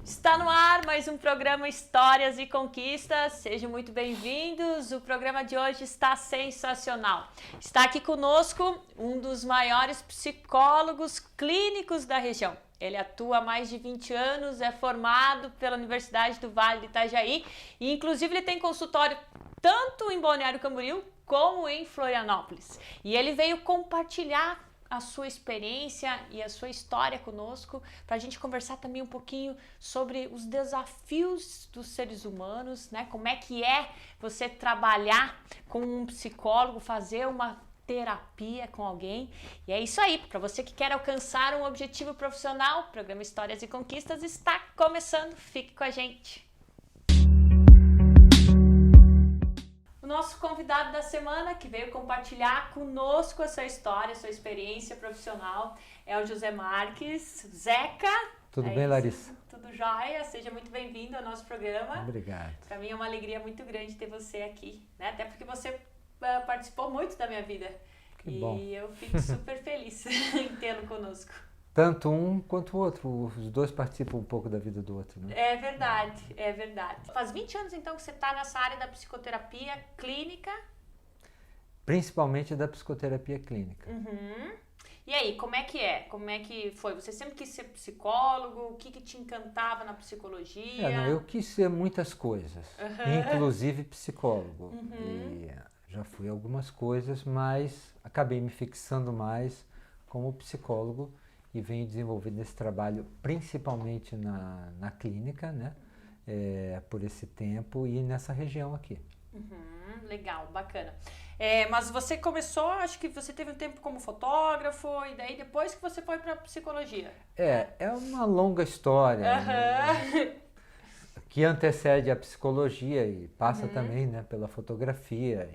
Está no ar mais um programa Histórias e Conquistas. Sejam muito bem-vindos. O programa de hoje está sensacional. Está aqui conosco um dos maiores psicólogos clínicos da região. Ele atua há mais de 20 anos, é formado pela Universidade do Vale do Itajaí e inclusive ele tem consultório tanto em Balneário Camboriú como em Florianópolis. E ele veio compartilhar a sua experiência e a sua história conosco, para a gente conversar também um pouquinho sobre os desafios dos seres humanos, né? Como é que é você trabalhar com um psicólogo, fazer uma terapia com alguém. E é isso aí, para você que quer alcançar um objetivo profissional, o programa Histórias e Conquistas está começando. Fique com a gente. O nosso convidado da semana, que veio compartilhar conosco a sua história, a sua experiência profissional, é o José Marques. Zeca. Tudo bem, Larissa? Tudo jóia. Seja muito bem-vindo ao nosso programa. Obrigado. Para mim é uma alegria muito grande ter você aqui, né? Até porque você participou muito da minha vida. Que bom. E eu fico super feliz em tê-lo conosco. Tanto um quanto o outro, os dois participam um pouco da vida do outro, né? É verdade, é verdade. Faz 20 anos então que você está nessa área da psicoterapia clínica? Principalmente da psicoterapia clínica. Uhum. E aí, como é que é? Como é que foi? Você sempre quis ser psicólogo? O que te encantava na psicologia? Eu quis ser muitas coisas, inclusive psicólogo. Uhum. E já fui algumas coisas, mas acabei me fixando mais como psicólogo e venho desenvolvendo esse trabalho principalmente na clínica, né? Por esse tempo e nessa região aqui. Uhum, legal, bacana. Mas você começou, acho que você teve um tempo como fotógrafo e daí depois que você foi para psicologia. É uma longa história, né, que antecede a psicologia e passa também, né, pela fotografia.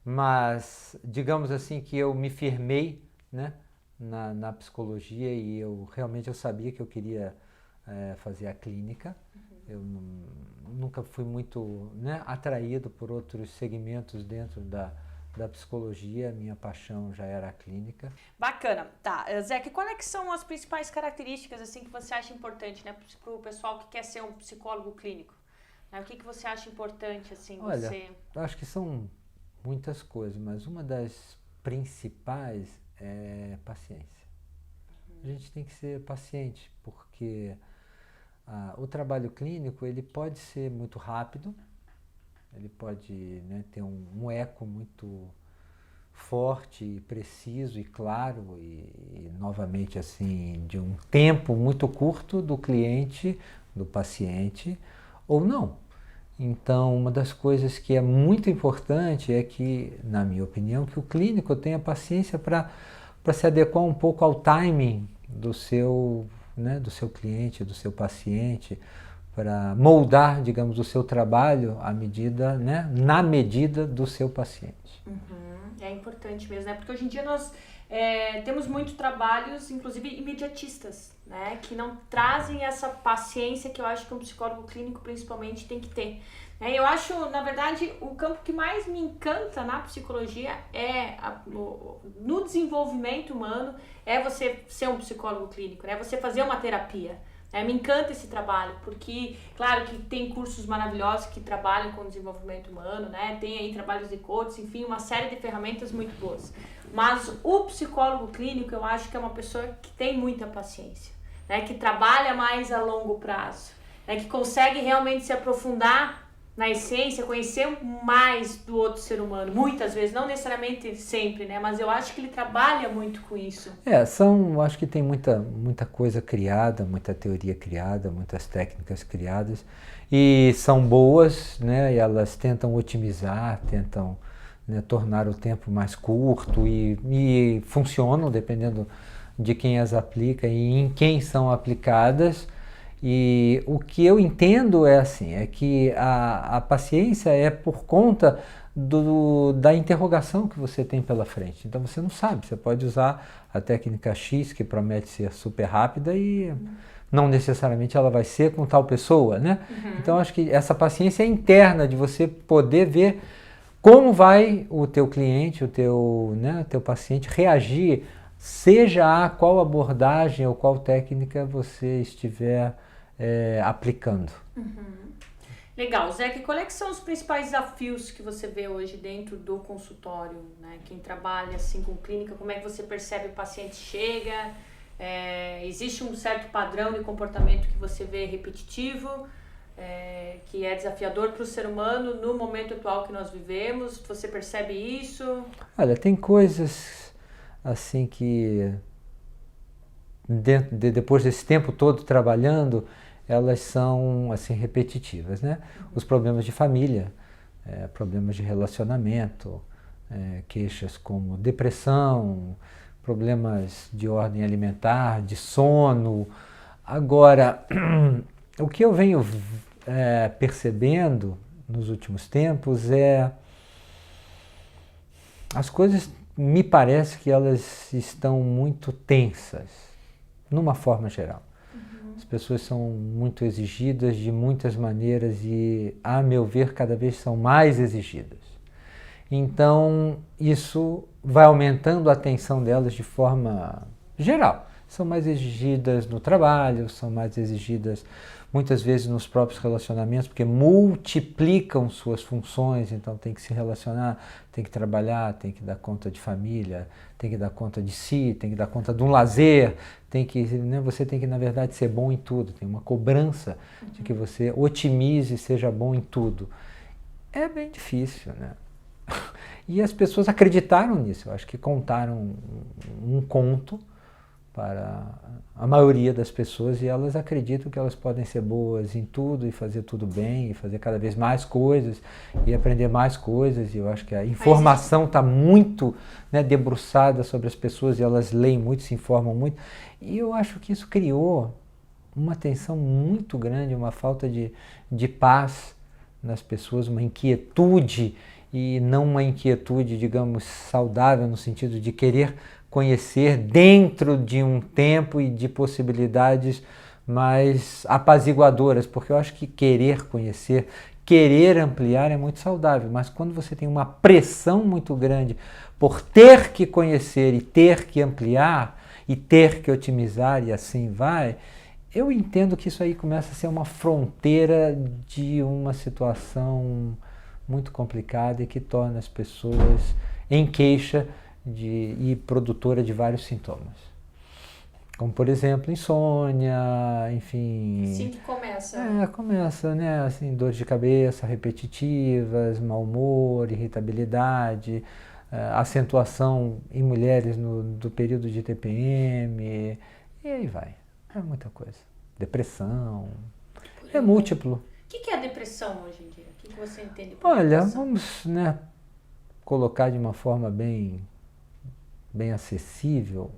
Mas digamos assim que eu me firmei, né, na psicologia e eu sabia que eu queria fazer a clínica. Eu nunca fui muito, né, atraído por outros segmentos dentro da psicologia, minha paixão já era a clínica. Bacana. Tá, Zé, quais é que são as principais características assim, que você acha importante, né, para o pessoal que quer ser um psicólogo clínico? Né, o que você acha importante, assim, Olha, você... eu acho que são muitas coisas, mas uma das principais é paciência. A gente tem que ser paciente, porque o trabalho clínico ele pode ser muito rápido, ele pode, né, ter um eco muito forte, preciso e claro e novamente assim de um tempo muito curto do cliente, do paciente ou não. Então, uma das coisas que é muito importante é que, na minha opinião, que o clínico tenha paciência para se adequar um pouco ao timing do seu, né, do seu cliente, do seu paciente, para moldar, digamos, o seu trabalho à medida, né, na medida do seu paciente. Uhum, é importante mesmo, né? Porque hoje em dia nós temos muitos trabalhos, inclusive imediatistas, né? Que não trazem essa paciência que eu acho que um psicólogo clínico principalmente tem que ter. Eu acho, na verdade, o campo que mais me encanta na psicologia no desenvolvimento humano é você ser um psicólogo clínico, né? Você fazer uma terapia. Me encanta esse trabalho, porque, claro que tem cursos maravilhosos que trabalham com o desenvolvimento humano, né? Tem aí trabalhos de coach, enfim, uma série de ferramentas muito boas. Mas o psicólogo clínico, eu acho que é uma pessoa que tem muita paciência, né? Que trabalha mais a longo prazo, né? Que consegue realmente se aprofundar na essência, conhecer mais do outro ser humano, muitas vezes, não necessariamente sempre, né? Mas eu acho que ele trabalha muito com isso. Acho que tem muita coisa criada, muita teoria criada, muitas técnicas criadas e são boas, né? E elas tentam otimizar, tentam, né, tornar o tempo mais curto e funcionam dependendo de quem as aplica e em quem são aplicadas. E o que eu entendo é assim, é que a paciência é por conta da interrogação que você tem pela frente. Então você não sabe, você pode usar a técnica X que promete ser super rápida e não necessariamente ela vai ser com tal pessoa, né? Então acho que essa paciência é interna de você poder ver como vai o teu cliente, o teu paciente reagir, seja a qual abordagem ou qual técnica você estiver aplicando. Legal. Zeca, quais são os principais desafios que você vê hoje dentro do consultório, né? Quem trabalha assim com clínica, como é que você percebe o paciente chega? Existe um certo padrão de comportamento que você vê repetitivo, que é desafiador para o ser humano no momento atual que nós vivemos? Você percebe isso? Olha, tem coisas assim que depois desse tempo todo trabalhando, elas são assim repetitivas, né? Os problemas de família, problemas de relacionamento, queixas como depressão, problemas de ordem alimentar, de sono. Agora, o que eu venho percebendo nos últimos tempos as coisas me parece que elas estão muito tensas, numa forma geral. As pessoas são muito exigidas de muitas maneiras e, a meu ver, cada vez são mais exigidas. Então, isso vai aumentando a tensão delas de forma geral. São mais exigidas no trabalho, são mais exigidas muitas vezes nos próprios relacionamentos, porque multiplicam suas funções, então tem que se relacionar, tem que trabalhar, tem que dar conta de família, tem que dar conta de si, tem que dar conta de um lazer, você tem que, na verdade, ser bom em tudo, tem uma cobrança de que você otimize e seja bom em tudo. É bem difícil, né? E as pessoas acreditaram nisso, eu acho que contaram um conto para a maioria das pessoas e elas acreditam que elas podem ser boas em tudo e fazer tudo bem e fazer cada vez mais coisas e aprender mais coisas, e eu acho que a informação está muito, né, debruçada sobre as pessoas e elas leem muito, se informam muito, e eu acho que isso criou uma tensão muito grande, uma falta de paz nas pessoas, uma inquietude, e não uma inquietude, digamos, saudável no sentido de querer conhecer dentro de um tempo e de possibilidades mais apaziguadoras, porque eu acho que querer conhecer, querer ampliar é muito saudável, mas quando você tem uma pressão muito grande por ter que conhecer e ter que ampliar e ter que otimizar e assim vai, eu entendo que isso aí começa a ser uma fronteira de uma situação muito complicada e que torna as pessoas em queixa e produtora de vários sintomas. Como, por exemplo, insônia, enfim... Assim que começa. Começa, né? Assim, dores de cabeça repetitivas, mau humor, irritabilidade, acentuação em mulheres do período de TPM, e aí vai. É muita coisa. Depressão, é múltiplo. O que é a depressão hoje em dia? O que você entende por Olha, depressão? vamos, né, colocar de uma forma bem acessível.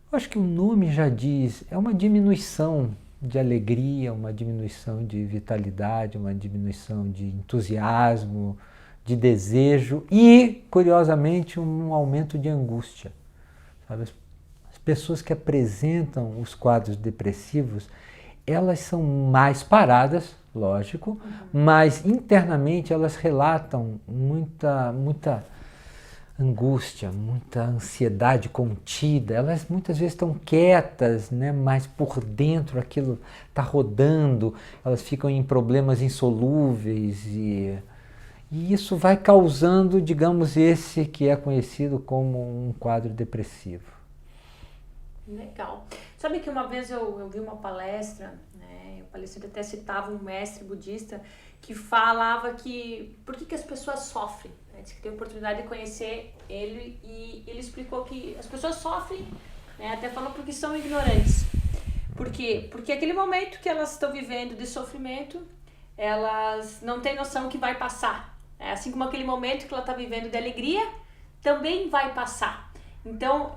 Eu acho que o nome já diz, é uma diminuição de alegria, uma diminuição de vitalidade, uma diminuição de entusiasmo, de desejo e, curiosamente, um aumento de angústia. Sabe? As pessoas que apresentam os quadros depressivos, elas são mais paradas, lógico, mas internamente elas relatam muita angústia, muita ansiedade contida. Elas muitas vezes estão quietas, né? Mas por dentro aquilo está rodando, elas ficam em problemas insolúveis e isso vai causando, digamos, esse que é conhecido como um quadro depressivo. Legal. Sabe que uma vez eu vi uma palestra, né? O palestrante até citava um mestre budista que falava que por que as pessoas sofrem. Disse que teve a oportunidade de conhecer ele e ele explicou que as pessoas sofrem, né? Até falou porque são ignorantes. Por quê? Porque aquele momento que elas estão vivendo de sofrimento, elas não têm noção que vai passar. Assim como aquele momento que ela está vivendo de alegria, também vai passar. Então,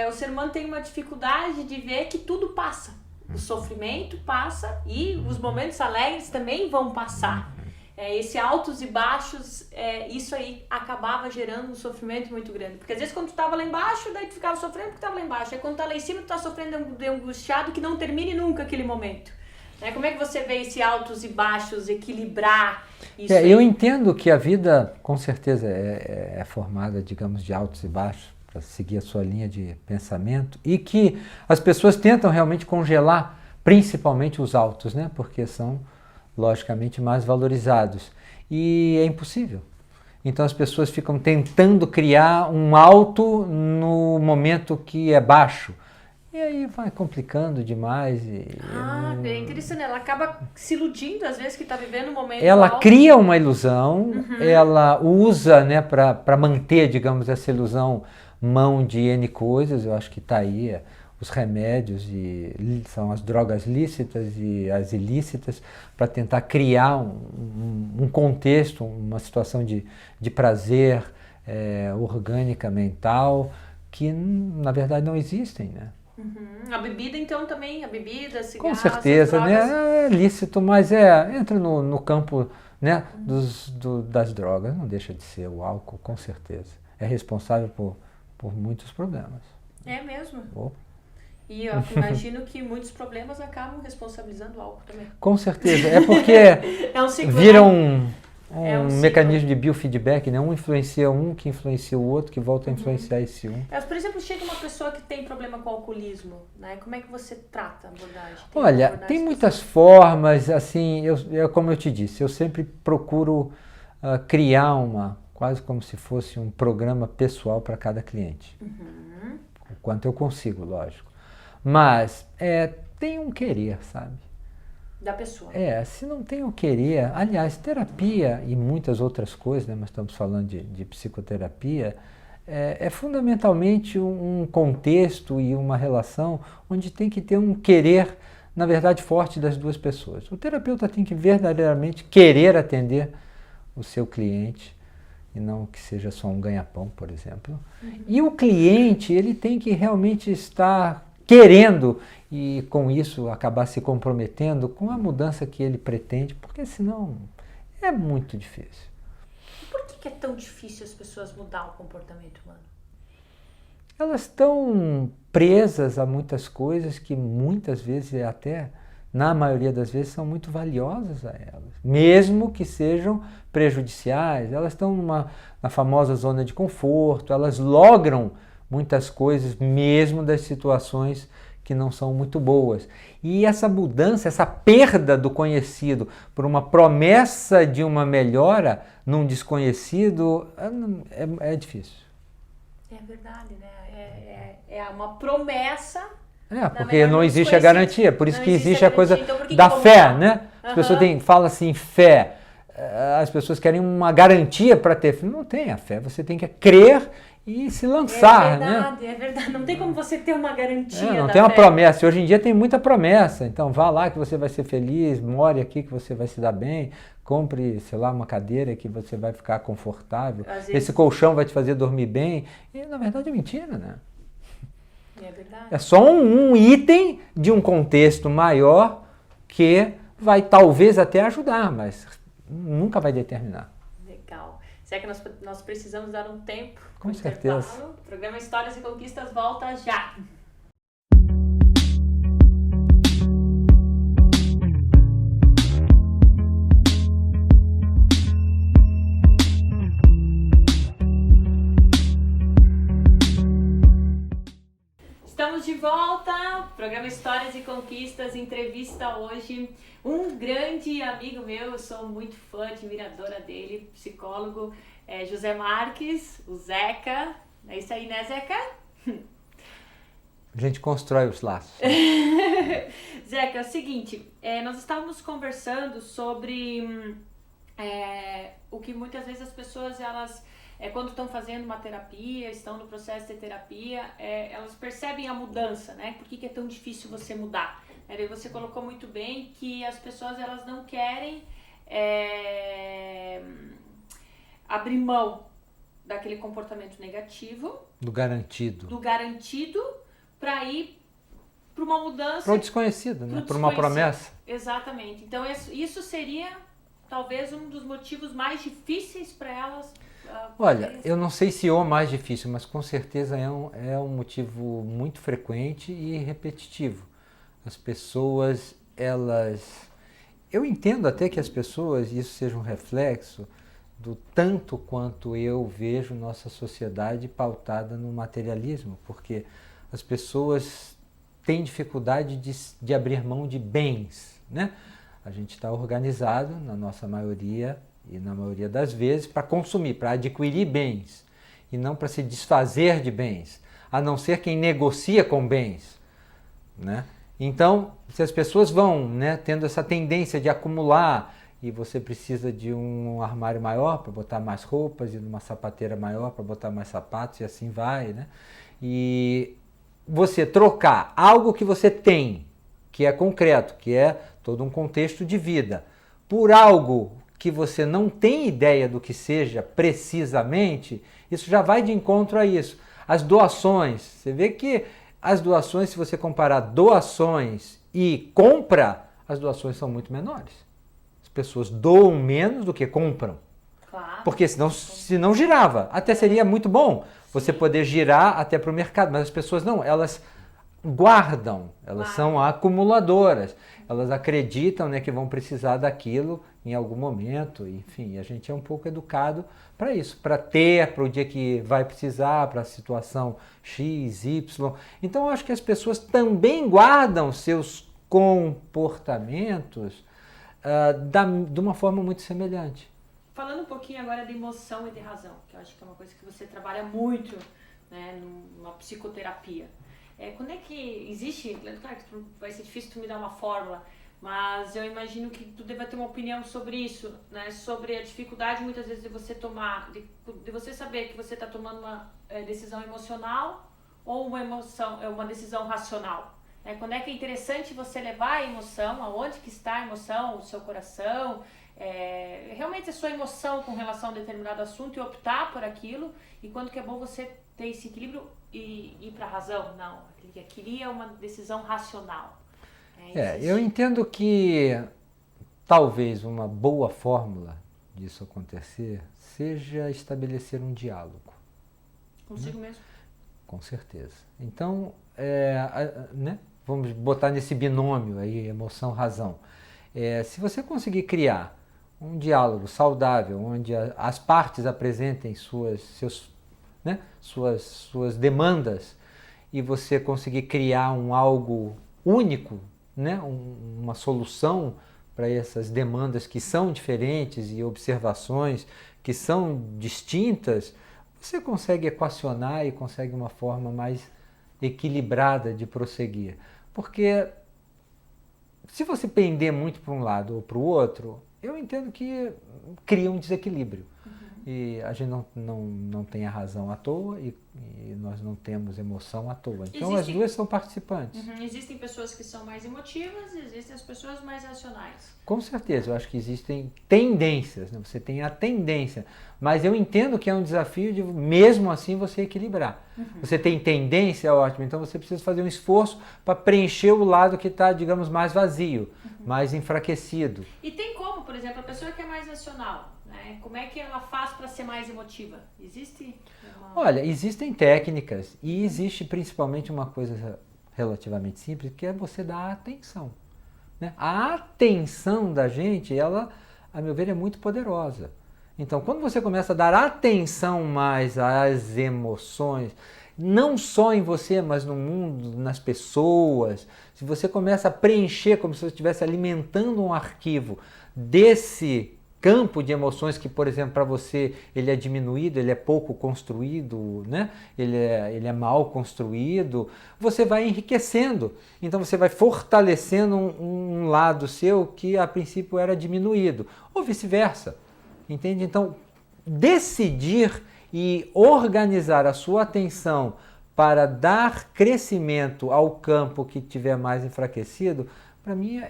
o ser humano tem uma dificuldade de ver que tudo passa. O sofrimento passa e os momentos alegres também vão passar. Esse altos e baixos, isso aí acabava gerando um sofrimento muito grande. Porque às vezes quando tu estava lá embaixo, daí tu ficava sofrendo porque estava lá embaixo. Aí quando tu tá lá em cima, tu tá sofrendo de angustiado que não termine nunca aquele momento. Como é que você vê esse altos e baixos, equilibrar isso aí? Eu entendo que a vida, com certeza, é formada, digamos, de altos e baixos, para seguir a sua linha de pensamento, e que as pessoas tentam realmente congelar principalmente os altos, né? Porque são, logicamente, mais valorizados. E é impossível. Então as pessoas ficam tentando criar um alto no momento que é baixo. E aí vai complicando demais. É interessante. Ela acaba se iludindo, às vezes, que está vivendo um momento ela alto. cria uma ilusão, ela usa, né, para manter, digamos, essa ilusão, mão de N coisas. Eu acho que está aí os remédios, são as drogas lícitas e as ilícitas, para tentar criar um contexto, uma situação de prazer orgânica, mental, que na verdade não existem, né? A bebida, então, também, a bebida, cigarros, com certeza, drogas. né? É lícito, mas entra no campo, né, das drogas, não deixa de ser o álcool, com certeza. É responsável por muitos problemas. É mesmo? Oh. E eu imagino que muitos problemas acabam responsabilizando o álcool também. Com certeza, é porque é um ciclo, vira né? um mecanismo de biofeedback, né? Um influencia um, que influencia o outro, que volta a influenciar esse um. Por exemplo, chega uma pessoa que tem problema com alcoolismo, né? Como é que você trata a abordagem? Olha, tem muitas formas, assim, como eu te disse, eu sempre procuro criar quase como se fosse um programa pessoal para cada cliente. O quanto eu consigo, lógico. Mas tem um querer, sabe? Da pessoa. Se não tem o querer, aliás, terapia e muitas outras coisas, né, mas estamos falando de psicoterapia, é fundamentalmente um contexto e uma relação onde tem que ter um querer, na verdade, forte das duas pessoas. O terapeuta tem que verdadeiramente querer atender o seu cliente, e não que seja só um ganha-pão, por exemplo. E o cliente, ele tem que realmente estar querendo e com isso acabar se comprometendo com a mudança que ele pretende, porque senão é muito difícil. Por que é tão difícil as pessoas mudar o comportamento humano? Elas estão presas a muitas coisas que muitas vezes, até na maioria das vezes, são muito valiosas a elas, mesmo que sejam prejudiciais. Elas estão na famosa zona de conforto, elas logram muitas coisas mesmo das situações que não são muito boas. E essa mudança, essa perda do conhecido por uma promessa de uma melhora num desconhecido é difícil. É verdade, né? É uma promessa. Porque não existe a garantia, por isso que existe a coisa então, da fé, né? As pessoas falam assim, fé. As pessoas querem uma garantia para ter. Não tem a fé, você tem que crer e se lançar, né? É verdade. Não tem como você ter uma garantia. Não tem uma promessa. Hoje em dia tem muita promessa. Então vá lá que você vai ser feliz, more aqui que você vai se dar bem, compre, sei lá, uma cadeira que você vai ficar confortável. Esse colchão vai te fazer dormir bem. E na verdade é mentira, né? É verdade. É só um item de um contexto maior que vai talvez até ajudar, mas nunca vai determinar. Legal. Será que nós precisamos dar um tempo? Com certeza. O programa Histórias e Conquistas volta já. Estamos de volta, programa Histórias e Conquistas, entrevista hoje um grande amigo meu, eu sou muito fã, admiradora dele, psicólogo, José Marques, o Zeca, é isso aí, né, Zeca? A gente constrói os laços. Zeca, é o seguinte, nós estávamos conversando sobre o que muitas vezes as pessoas, elas... quando estão fazendo uma terapia, estão no processo de terapia, elas percebem a mudança, né? Por que é tão difícil você mudar? Aí você colocou muito bem que as pessoas, elas não querem abrir mão daquele comportamento negativo. Do garantido. Para ir para uma mudança. Para o desconhecido, né? Para uma promessa. Exatamente. Então isso seria talvez um dos motivos mais difíceis para elas. Olha, eu não sei se é o mais difícil, mas com certeza é um motivo muito frequente e repetitivo. As pessoas, eu entendo até que as pessoas, isso seja um reflexo do tanto quanto eu vejo nossa sociedade pautada no materialismo, porque as pessoas tem dificuldade de abrir mão de bens, né? A gente está organizado, na nossa maioria e na maioria das vezes, para consumir, para adquirir bens, e não para se desfazer de bens, a não ser quem negocia com bens, né? Então, se as pessoas vão, né, tendo essa tendência de acumular, e você precisa de um armário maior para botar mais roupas, e uma sapateira maior para botar mais sapatos, e assim vai, né? E você trocar algo que você tem, que é concreto, que é todo um contexto de vida, por algo que você não tem ideia do que seja precisamente, isso já vai de encontro a isso. As doações, você vê que as doações, se você comparar doações e compra, as doações são muito menores. As pessoas doam menos do que compram. Claro. Porque senão girava. Até seria muito bom você poder girar até para o mercado, mas as pessoas não, elas guardam, elas são acumuladoras, elas acreditam, né, que vão precisar daquilo em algum momento, enfim, a gente é um pouco educado para isso, para ter, para o dia que vai precisar, para a situação X, Y. Então eu acho que as pessoas também guardam seus comportamentos de uma forma muito semelhante. Falando um pouquinho agora de emoção e de razão, que eu acho que é uma coisa que você trabalha muito, né, numa psicoterapia. Quando é que existe, claro que vai ser difícil tu me dar uma fórmula, mas eu imagino que tu deva ter uma opinião sobre isso, né, sobre a dificuldade muitas vezes de você tomar, de você saber que você está tomando uma decisão emocional ou uma decisão racional. Quando é que é interessante você levar a emoção, aonde que está a emoção, o seu coração, realmente a sua emoção com relação a um determinado assunto e optar por aquilo, e quando que é bom você ter esse equilíbrio e ir para a razão. Não, aquilo é uma decisão racional. Eu entendo que talvez uma boa fórmula disso acontecer seja estabelecer um diálogo. Consigo mesmo? Com certeza. Então, né, vamos botar nesse binômio aí, emoção-razão. Se você conseguir criar um diálogo saudável, onde as partes apresentem suas demandas, e você conseguir criar algo único, né, uma solução para essas demandas que são diferentes e observações que são distintas, você consegue equacionar e consegue uma forma mais equilibrada de prosseguir. Porque se você pender muito para um lado ou para o outro, eu entendo que cria um desequilíbrio. E a gente não tem a razão à toa e nós não temos emoção à toa. Então as duas são participantes. Existem pessoas que são mais emotivas e existem as pessoas mais racionais. Com certeza, eu acho que existem tendências, né? Você tem a tendência, mas eu entendo que é um desafio de, mesmo assim, você equilibrar. Você tem tendência, ótimo, então você precisa fazer um esforço para preencher o lado que está, digamos, mais vazio, mais enfraquecido. E tem como, por exemplo, a pessoa que é mais racional, né? Como é que ela faz para ser mais emotiva? Existe? Olha, existem técnicas e existe principalmente uma coisa relativamente simples, que é você dar atenção. Né? A atenção da gente, ela, a meu ver, é muito poderosa. Então, quando você começa a dar atenção mais às emoções, não só em você, mas no mundo, nas pessoas, se você começa a preencher como se você estivesse alimentando um arquivo desse campo de emoções que, por exemplo, para você ele é diminuído, ele é pouco construído, né? ele é mal construído, você vai enriquecendo. Então você vai fortalecendo um lado seu que a princípio era diminuído, ou vice-versa. Entende? Então, decidir e organizar a sua atenção para dar crescimento ao campo que tiver mais enfraquecido, para mim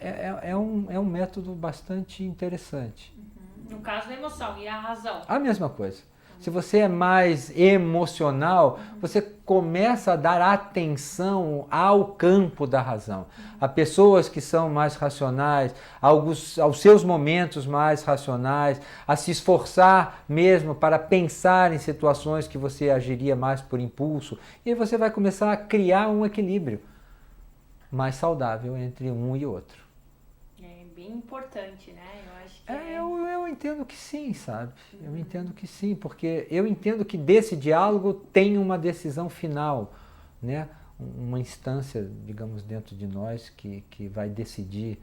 é um método bastante interessante. No caso da emoção, e a razão? A mesma coisa. Se você é mais emocional, você começa a dar atenção ao campo da razão. A pessoas que são mais racionais, aos seus momentos mais racionais, a se esforçar mesmo para pensar em situações que você agiria mais por impulso. E aí você vai começar a criar um equilíbrio mais saudável entre um e outro. É bem importante, né? Eu acho que eu entendo que sim, sabe? Eu entendo que sim, porque eu entendo que desse diálogo tem uma decisão final, né? uma instância, digamos, dentro de nós que vai decidir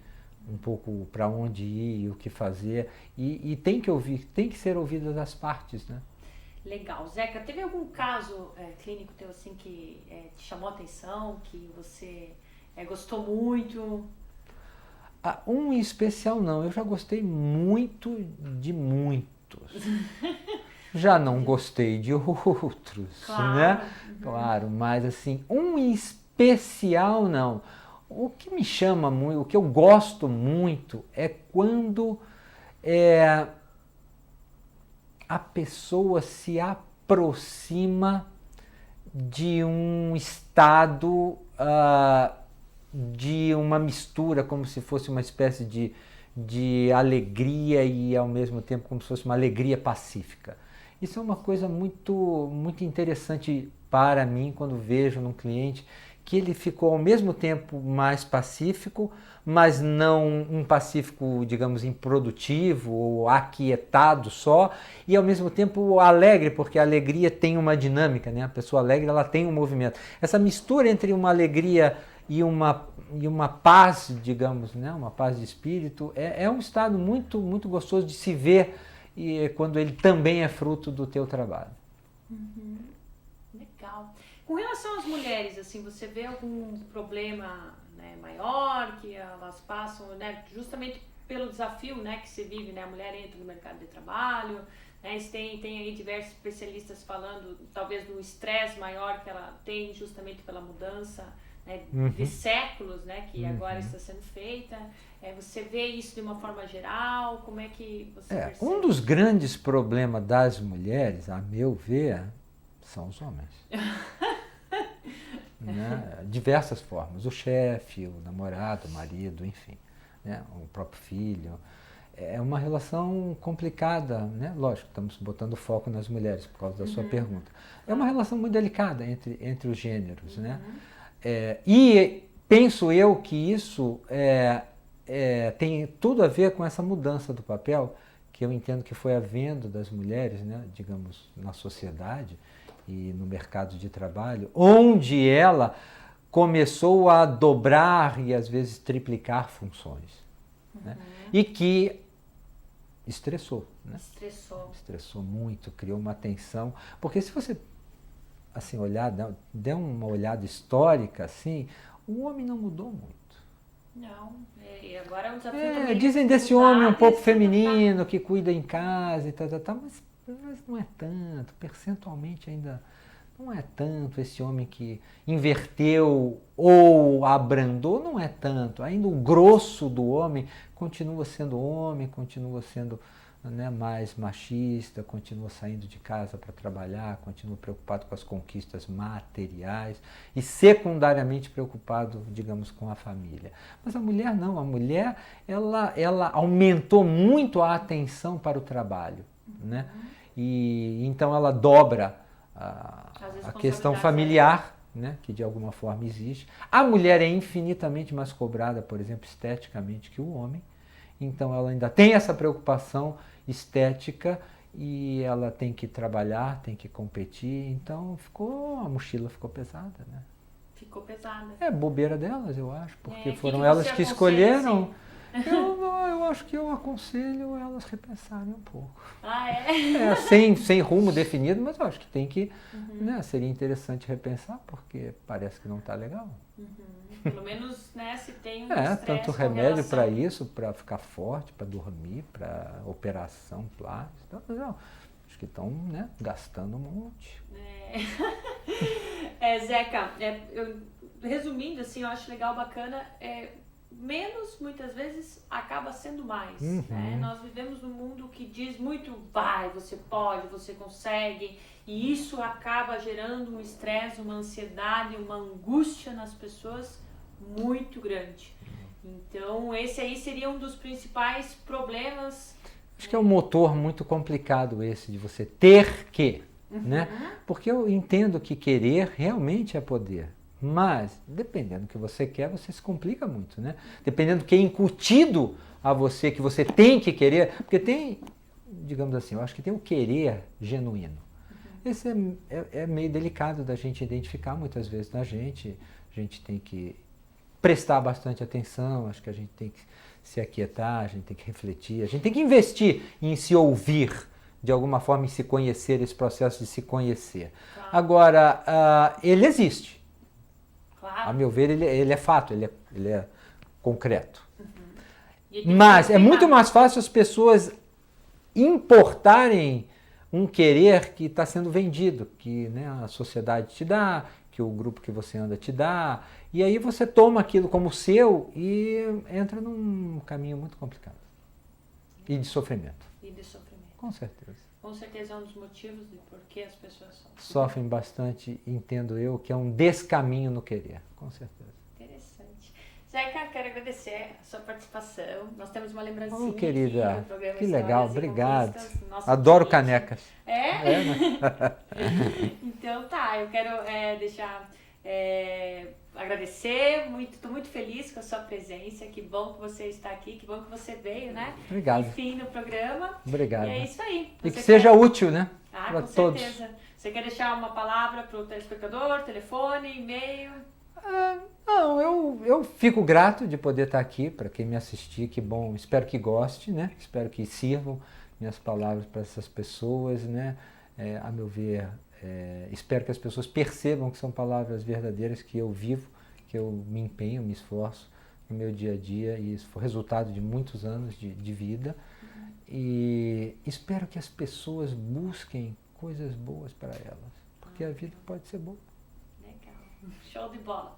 um pouco para onde ir e o que fazer, e tem que ouvir, tem que ser ouvidas as partes, né? Legal. Zeca, teve algum caso clínico teu assim que te chamou a atenção, que você gostou muito? Um em especial não, eu já gostei muito de muitos. Já não gostei de outros, Claro. né? Claro, mas assim, um em especial não. O que me chama muito, o que eu gosto muito é quando a pessoa se aproxima de um estado de uma mistura, como se fosse uma espécie de alegria e ao mesmo tempo como se fosse uma alegria pacífica. Isso é uma coisa muito, muito interessante para mim quando vejo num cliente que ele ficou ao mesmo tempo mais pacífico, mas não um pacífico, digamos, improdutivo ou aquietado só, e ao mesmo tempo alegre, porque a alegria tem uma dinâmica, né? A pessoa alegre, ela tem um movimento. Essa mistura entre uma alegria e uma paz, digamos, né? Uma paz de espírito, é um estado muito, muito gostoso de se ver e quando ele também é fruto do teu trabalho. Uhum. Legal. Com relação às mulheres, assim, você vê algum problema, né, maior que elas passam, né, justamente pelo desafio, né, que se vive, né, a mulher entra no mercado de trabalho, né, tem aí diversos especialistas falando, talvez, do estresse maior que ela tem justamente pela mudança, né, de séculos, né, que agora está sendo feita. Você vê isso de uma forma geral? Como é que você percebe? Um dos grandes problemas das mulheres, a meu ver, são os homens. Né? Diversas formas. O chefe, o namorado, o marido, enfim. Né? O próprio filho. É uma relação complicada, né? Lógico, estamos botando foco nas mulheres por causa da sua pergunta. É uma relação muito delicada entre os gêneros, né? E penso eu que isso tem tudo a ver com essa mudança do papel que eu entendo que foi havendo das mulheres, né? Digamos, na sociedade e no mercado de trabalho, onde ela começou a dobrar e às vezes triplicar funções, né? E que estressou, né? Estressou muito, criou uma tensão, porque se você assim olhar, der uma olhada histórica assim, o homem não mudou muito. Não, e agora é um desafio também. Dizem desse homem um pouco feminino que cuida em casa e tal, mas não é tanto, percentualmente ainda não é tanto. Esse homem que inverteu ou abrandou não é tanto. Ainda o grosso do homem continua sendo, né, mais machista, continua saindo de casa para trabalhar, continua preocupado com as conquistas materiais e secundariamente preocupado, digamos, com a família. Mas a mulher não, a mulher ela aumentou muito a atenção para o trabalho, né? E então ela dobra a questão familiar, né, que de alguma forma existe. A mulher é infinitamente mais cobrada, por exemplo, esteticamente que o homem. Então ela ainda tem essa preocupação estética e ela tem que trabalhar, tem que competir. Então a mochila ficou pesada, né? Ficou pesada. É bobeira delas, eu acho, porque foram elas que escolheram. Assim? Eu acho que eu aconselho elas repensarem um pouco. Sem rumo definido, mas eu acho que tem que, né, seria interessante repensar, porque parece que não está legal. Pelo menos, né, se tem um tanto remédio para isso, para ficar forte, para dormir, para operação plástica. Então, acho que estão, né, gastando um monte. Zeca, resumindo, assim, eu acho legal, bacana, menos, muitas vezes, acaba sendo mais. Né? Nós vivemos num mundo que diz muito, vai, você pode, você consegue, e isso acaba gerando um estresse, uma ansiedade, uma angústia nas pessoas muito grande. Então, esse aí seria um dos principais problemas. Acho que é um motor muito complicado esse de você ter que, né? Porque eu entendo que querer realmente é poder. Mas, dependendo do que você quer, você se complica muito, né? Dependendo do que é incutido a você, que você tem que querer, porque tem, digamos assim, eu acho que tem o querer genuíno. Esse é meio delicado da gente identificar muitas vezes na gente. A gente tem que prestar bastante atenção, acho que a gente tem que se aquietar, a gente tem que refletir, a gente tem que investir em se ouvir, de alguma forma, em se conhecer, esse processo de se conhecer. Claro. Agora, ele existe. Claro. A meu ver, ele é fato, ele é concreto. Mas é muito mais fácil as pessoas importarem um querer que está sendo vendido, que, né, a sociedade te dá, que o grupo que você anda te dá, e aí você toma aquilo como seu e entra num caminho muito complicado. E de sofrimento. E de sofrimento. Com certeza. Com certeza é um dos motivos de por que as pessoas sofrem bastante, entendo eu, que é um descaminho no querer. Com certeza. Interessante. Zeca, quero agradecer a sua participação. Nós temos uma lembrancinha querida, aqui no programa que legal, Histórias e obrigado. Conquistas. Adoro canecas. É? Né? Então tá, eu quero deixar... agradecer, estou muito feliz com a sua presença, que bom que você está aqui, que bom que você veio, né? Obrigado. Enfim, no programa. Obrigado. E é isso aí. E que seja útil, né? Para todos. Certeza. Você quer deixar uma palavra para o telespectador, telefone, e-mail? Não, eu fico grato de poder estar aqui, para quem me assistir, que bom, espero que goste, né? Espero que sirvam minhas palavras para essas pessoas, né? A meu ver, espero que as pessoas percebam que são palavras verdadeiras que eu vivo, que eu me empenho, me esforço no meu dia a dia, e isso foi resultado de muitos anos de vida. E espero que as pessoas busquem coisas boas para elas, porque a vida pode ser boa. Legal, show de bola.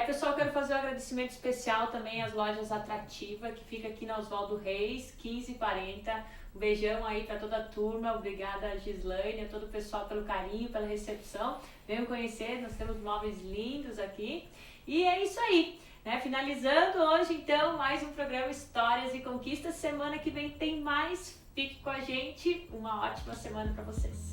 Pessoal, quero fazer um agradecimento especial também às lojas Atrativa, que fica aqui na Oswaldo Reis, 1540. Um beijão aí para toda a turma, obrigada a Gislaine, a todo o pessoal pelo carinho, pela recepção. Venham conhecer, nós temos móveis lindos aqui. E é isso aí, né? Finalizando hoje, então, mais um programa Histórias e Conquistas. Semana que vem tem mais. Fique com a gente. Uma ótima semana para vocês.